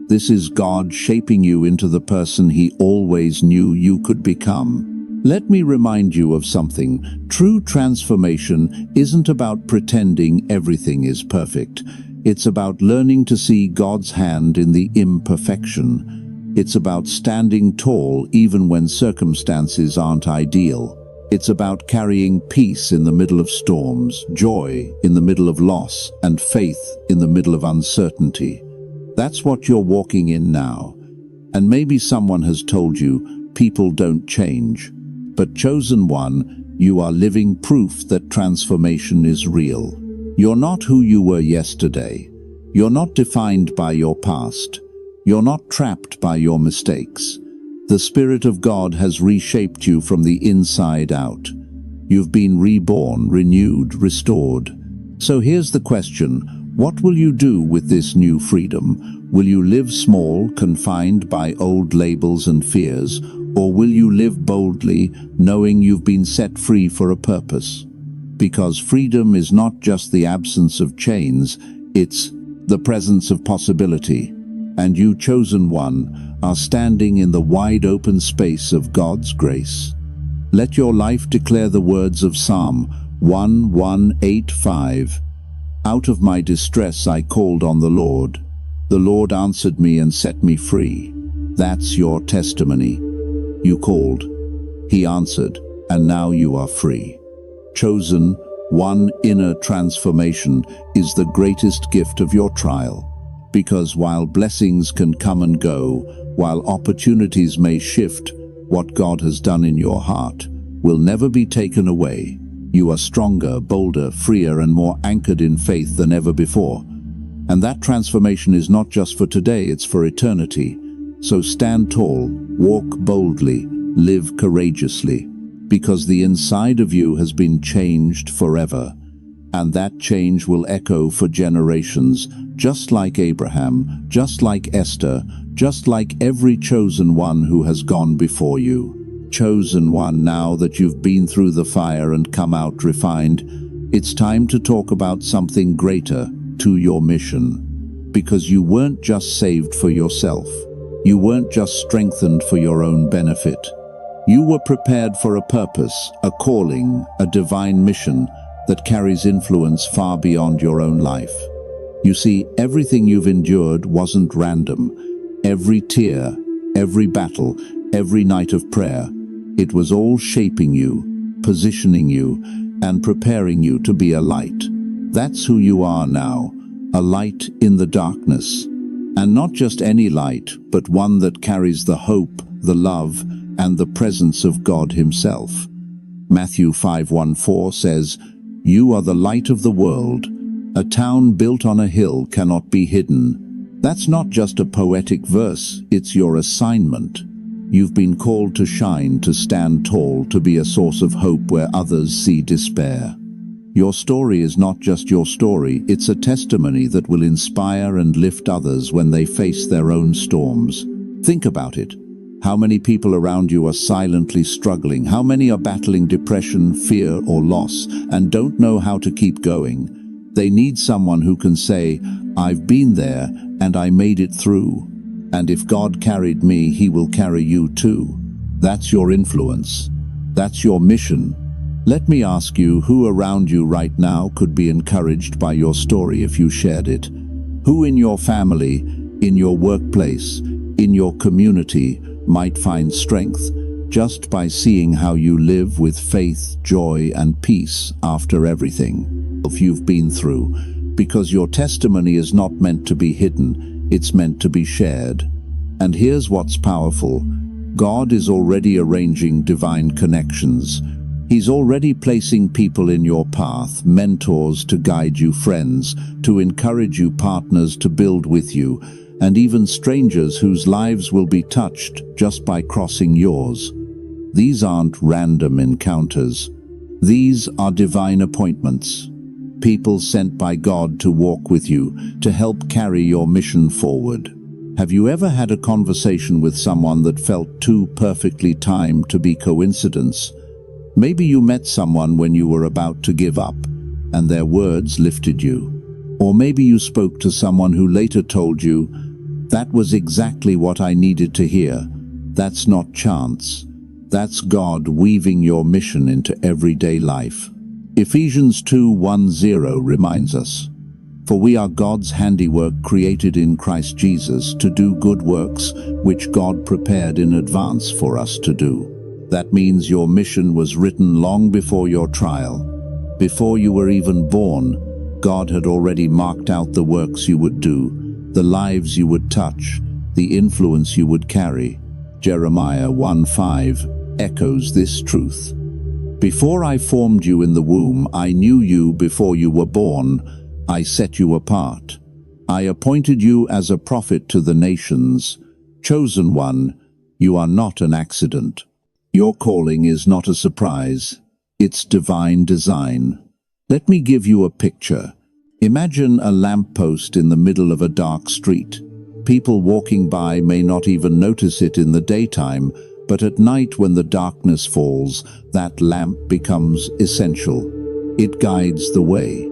This is God shaping you into the person He always knew you could become. Let me remind you of something. True transformation isn't about pretending everything is perfect. It's about learning to see God's hand in the imperfection. It's about standing tall even when circumstances aren't ideal. It's about carrying peace in the middle of storms, joy in the middle of loss, and faith in the middle of uncertainty. That's what you're walking in now. And maybe someone has told you, people don't change. But chosen one, you are living proof that transformation is real. You're not who you were yesterday. You're not defined by your past. You're not trapped by your mistakes. The Spirit of God has reshaped you from the inside out. You've been reborn, renewed, restored. So here's the question. What will you do with this new freedom? Will you live small, confined by old labels and fears? Or will you live boldly, knowing you've been set free for a purpose? Because freedom is not just the absence of chains, it's the presence of possibility. And you, chosen one, are standing in the wide open space of God's grace. Let your life declare the words of Psalm 1:185. Out of my distress I called on the Lord. The Lord answered me and set me free. That's your testimony. You called, He answered, and now you are free. Chosen one, inner transformation is the greatest gift of your trial. Because while blessings can come and go, while opportunities may shift, what God has done in your heart will never be taken away. You are stronger, bolder, freer, and more anchored in faith than ever before. And that transformation is not just for today, it's for eternity. So stand tall, walk boldly, live courageously, because the inside of you has been changed forever. And that change will echo for generations, just like Abraham, just like Esther, just like every chosen one who has gone before you. Chosen one, now that you've been through the fire and come out refined, it's time to talk about something greater, to your mission. Because you weren't just saved for yourself. You weren't just strengthened for your own benefit. You were prepared for a purpose, a calling, a divine mission that carries influence far beyond your own life. You see, everything you've endured wasn't random. Every tear, every battle, every night of prayer, it was all shaping you, positioning you, and preparing you to be a light. That's who you are now, a light in the darkness. And not just any light, but one that carries the hope, the love, and the presence of God Himself. Matthew 5:14 says, "You are the light of the world. A town built on a hill cannot be hidden." That's not just a poetic verse, it's your assignment. You've been called to shine, to stand tall, to be a source of hope where others see despair. Your story is not just your story, it's a testimony that will inspire and lift others when they face their own storms. Think about it. How many people around you are silently struggling? How many are battling depression, fear, or loss, and don't know how to keep going? They need someone who can say, "I've been there, and I made it through. And if God carried me, He will carry you too." That's your influence. That's your mission. Let me ask you, who around you right now could be encouraged by your story if you shared it? Who in your family, in your workplace, in your community might find strength just by seeing how you live with faith, joy, and peace after everything you've been through? Because your testimony is not meant to be hidden, it's meant to be shared. And here's what's powerful. God is already arranging divine connections. He's already placing people in your path, mentors to guide you, friends to encourage you, partners to build with you, and even strangers whose lives will be touched just by crossing yours. These aren't random encounters. These are divine appointments. People sent by God to walk with you, to help carry your mission forward. Have you ever had a conversation with someone that felt too perfectly timed to be coincidence? Maybe you met someone when you were about to give up, and their words lifted you. Or maybe you spoke to someone who later told you, "That was exactly what I needed to hear." That's not chance. That's God weaving your mission into everyday life. Ephesians 2:10 reminds us, "For we are God's handiwork, created in Christ Jesus to do good works, which God prepared in advance for us to do." That means your mission was written long before your trial. Before you were even born, God had already marked out the works you would do, the lives you would touch, the influence you would carry. Jeremiah 1:5 echoes this truth. "Before I formed you in the womb, I knew you. Before you were born, I set you apart. I appointed you as a prophet to the nations. Chosen one, you are not an accident. Your calling is not a surprise. It's divine design." Let me give you a picture. Imagine a lamppost in the middle of a dark street. People walking by may not even notice it in the daytime, but at night when the darkness falls, that lamp becomes essential. It guides the way.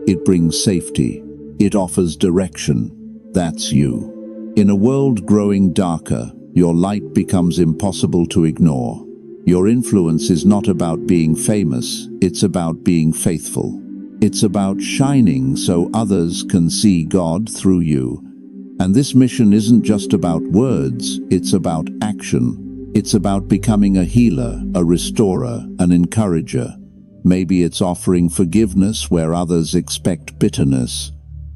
It brings safety. It offers direction. That's you. In a world growing darker, your light becomes impossible to ignore. Your influence is not about being famous, it's about being faithful. It's about shining so others can see God through you. And this mission isn't just about words, it's about action. It's about becoming a healer, a restorer, an encourager. Maybe it's offering forgiveness where others expect bitterness.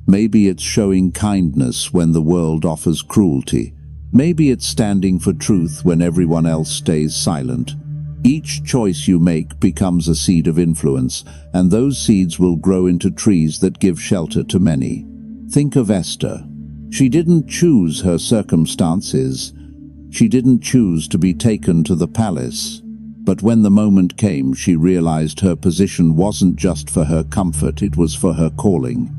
Maybe it's showing kindness when the world offers cruelty. Maybe it's standing for truth when everyone else stays silent. Each choice you make becomes a seed of influence, and those seeds will grow into trees that give shelter to many. Think of Esther. She didn't choose her circumstances. She didn't choose to be taken to the palace. But when the moment came, she realized her position wasn't just for her comfort, it was for her calling.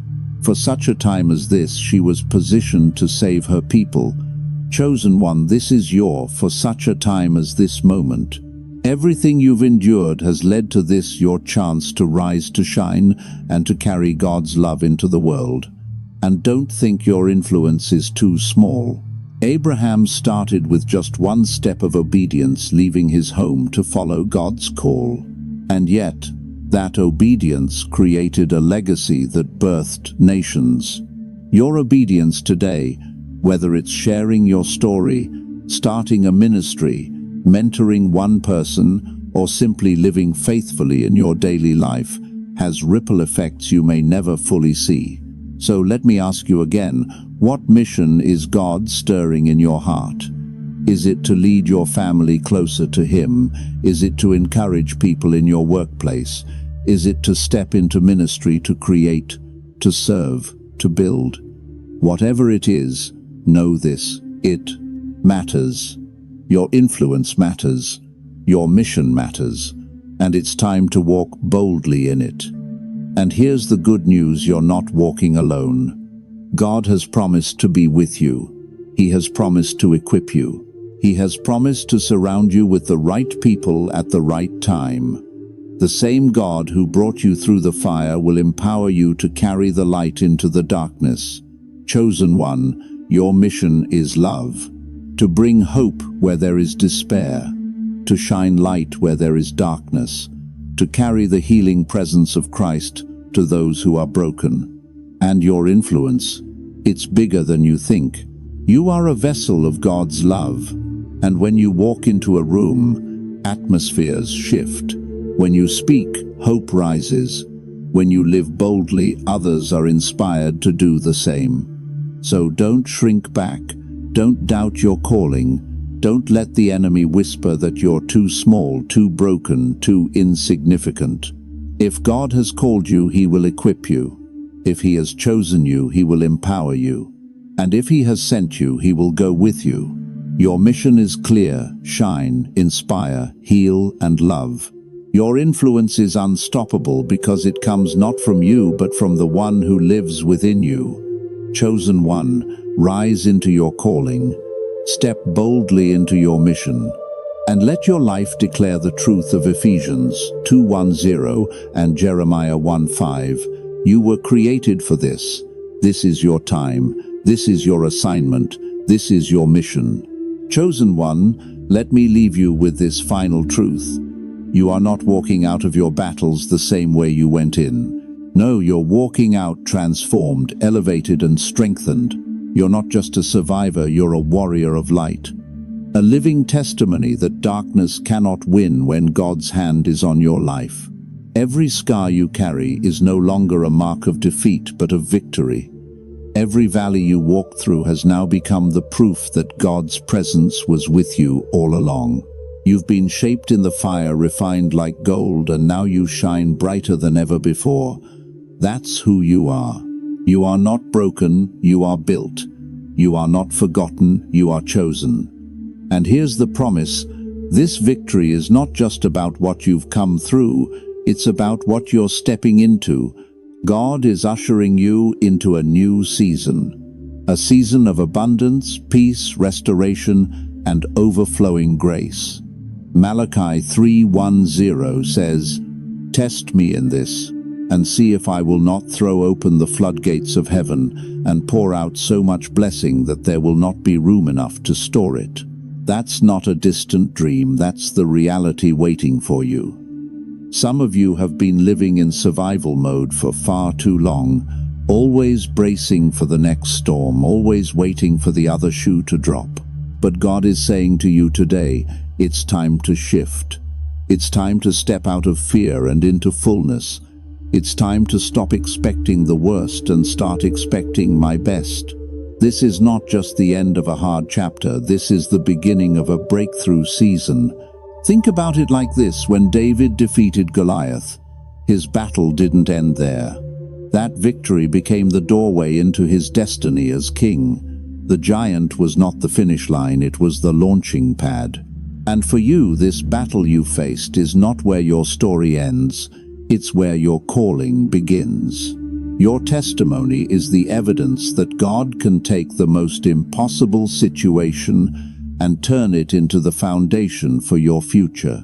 For such a time as this, she was positioned to save her people. Chosen one, this is for such a time as this moment. Everything you've endured has led to this, your chance to rise, to shine, and to carry God's love into the world. And don't think your influence is too small. Abraham started with just one step of obedience, leaving his home to follow God's call. And yet, that obedience created a legacy that birthed nations. Your obedience today, whether it's sharing your story, starting a ministry, mentoring one person, or simply living faithfully in your daily life, has ripple effects you may never fully see. So let me ask you again, what mission is God stirring in your heart? Is it to lead your family closer to Him? Is it to encourage people in your workplace? Is it to step into ministry, to create, to serve, to build? Whatever it is, know this: it matters. Your influence matters. Your mission matters. And it's time to walk boldly in it. And here's the good news: you're not walking alone. God has promised to be with you. He has promised to equip you. He has promised to surround you with the right people at the right time. The same God who brought you through the fire will empower you to carry the light into the darkness. Chosen one, your mission is love. To bring hope where there is despair. To shine light where there is darkness. To carry the healing presence of Christ to those who are broken. And your influence, it's bigger than you think. You are a vessel of God's love. And when you walk into a room, atmospheres shift. When you speak, hope rises. When you live boldly, others are inspired to do the same. So don't shrink back. Don't doubt your calling. Don't let the enemy whisper that you're too small, too broken, too insignificant. If God has called you, He will equip you. If He has chosen you, He will empower you. And if He has sent you, He will go with you. Your mission is clear: shine, inspire, heal, and love. Your influence is unstoppable because it comes not from you but from the one who lives within you. Chosen one, rise into your calling. Step boldly into your mission. And let your life declare the truth of Ephesians 2:10 and Jeremiah 1:5. You were created for this. This is your time. This is your assignment. This is your mission. Chosen one, let me leave you with this final truth. You are not walking out of your battles the same way you went in. No, you're walking out transformed, elevated, and strengthened. You're not just a survivor, you're a warrior of light. A living testimony that darkness cannot win when God's hand is on your life. Every scar you carry is no longer a mark of defeat but of victory. Every valley you walk through has now become the proof that God's presence was with you all along. You've been shaped in the fire, refined like gold, and now you shine brighter than ever before. That's who you are. You are not broken, you are built. You are not forgotten, you are chosen. And here's the promise, this victory is not just about what you've come through, it's about what you're stepping into. God is ushering you into a new season. A season of abundance, peace, restoration, and overflowing grace. Malachi 3:10 says, "Test me in this, and see if I will not throw open the floodgates of heaven and pour out so much blessing that there will not be room enough to store it." That's not a distant dream, that's the reality waiting for you. Some of you have been living in survival mode for far too long, always bracing for the next storm, always waiting for the other shoe to drop. But God is saying to you today, it's time to shift. It's time to step out of fear and into fullness. It's time to stop expecting the worst and start expecting my best. This is not just the end of a hard chapter, this is the beginning of a breakthrough season. Think about it like this: when David defeated Goliath, his battle didn't end there. That victory became the doorway into his destiny as king. The giant was not the finish line, it was the launching pad. And for you, this battle you faced is not where your story ends, it's where your calling begins. Your testimony is the evidence that God can take the most impossible situation and turn it into the foundation for your future.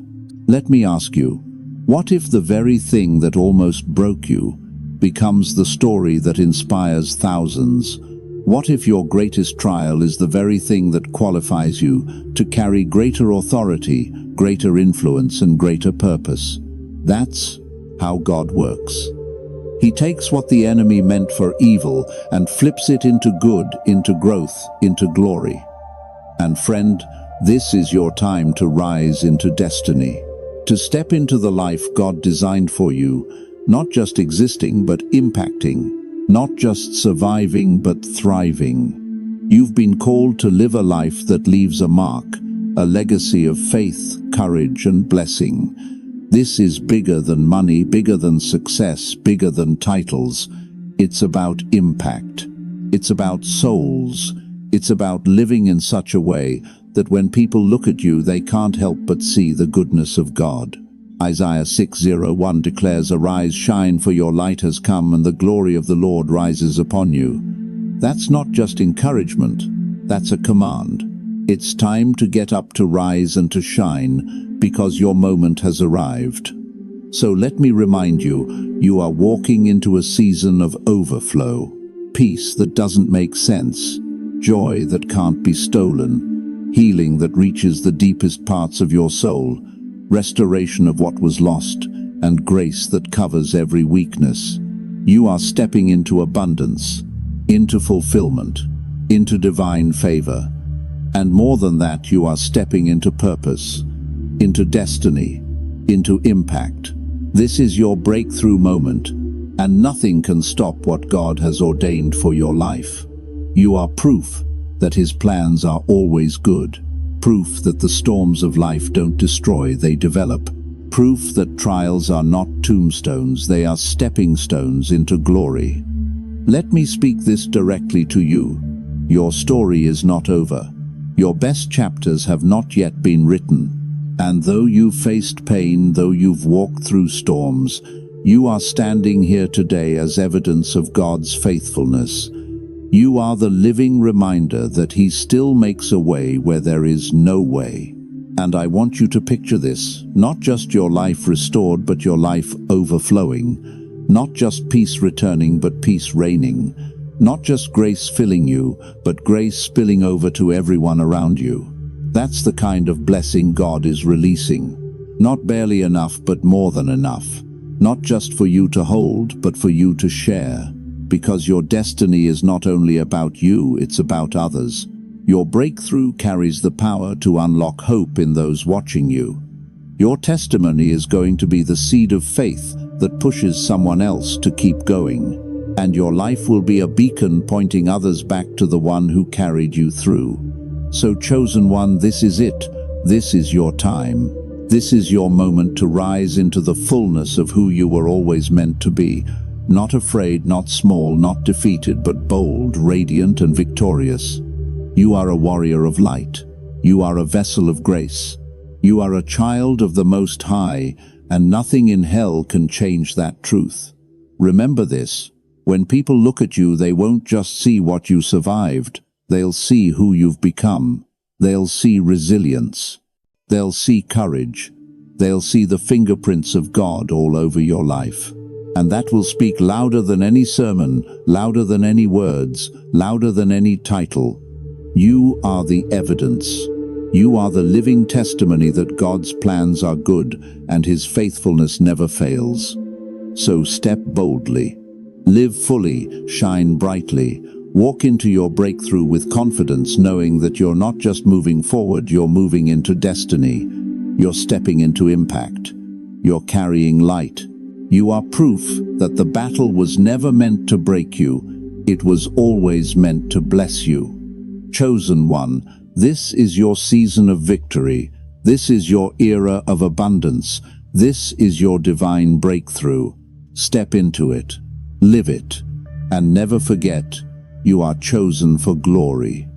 Let me ask you, what if the very thing that almost broke you becomes the story that inspires thousands? What if your greatest trial is the very thing that qualifies you to carry greater authority, greater influence, and greater purpose? That's how God works. He takes what the enemy meant for evil and flips it into good, into growth, into glory. And friend, this is your time to rise into destiny, to step into the life God designed for you, not just existing but impacting, not just surviving but thriving. You've been called to live a life that leaves a mark, a legacy of faith, courage, and blessing. This is bigger than money, bigger than success, bigger than titles. It's about impact. It's about souls. It's about living in such a way that when people look at you, they can't help but see the goodness of God. Isaiah 6:1 declares, "Arise, shine, for your light has come, and the glory of the Lord rises upon you." That's not just encouragement, that's a command. It's time to get up, to rise, and to shine, because your moment has arrived. So let me remind you, you are walking into a season of overflow, peace that doesn't make sense, joy that can't be stolen, healing that reaches the deepest parts of your soul, restoration of what was lost, and grace that covers every weakness. You are stepping into abundance, into fulfillment, into divine favor. And more than that, you are stepping into purpose, into destiny, into impact. This is your breakthrough moment, and nothing can stop what God has ordained for your life. You are proof that His plans are always good, proof that the storms of life don't destroy, they develop, proof that trials are not tombstones, they are stepping stones into glory. Let me speak this directly to you. Your story is not over. Your best chapters have not yet been written. And though you've faced pain, though you've walked through storms, you are standing here today as evidence of God's faithfulness. You are the living reminder that He still makes a way where there is no way. And I want you to picture this, not just your life restored, but your life overflowing. Not just peace returning, but peace reigning. Not just grace filling you, but grace spilling over to everyone around you. That's the kind of blessing God is releasing. Not barely enough, but more than enough. Not just for you to hold, but for you to share. Because your destiny is not only about you, it's about others. Your breakthrough carries the power to unlock hope in those watching you. Your testimony is going to be the seed of faith that pushes someone else to keep going. And your life will be a beacon pointing others back to the one who carried you through. So, chosen one, this is it. This is your time. This is your moment to rise into the fullness of who you were always meant to be. Not afraid, not small, not defeated, but bold, radiant, and victorious. You are a warrior of light. You are a vessel of grace. You are a child of the Most High, and nothing in hell can change that truth. Remember this. When people look at you, they won't just see what you survived. They'll see who you've become. They'll see resilience. They'll see courage. They'll see the fingerprints of God all over your life. And that will speak louder than any sermon, louder than any words, louder than any title. You are the evidence. You are the living testimony that God's plans are good and His faithfulness never fails. So step boldly. Live fully, shine brightly, walk into your breakthrough with confidence, knowing that you're not just moving forward, you're moving into destiny. You're stepping into impact. You're carrying light. You are proof that the battle was never meant to break you. It was always meant to bless you. Chosen one, this is your season of victory. This is your era of abundance. This is your divine breakthrough. Step into it. Live it, and never forget, you are chosen for glory.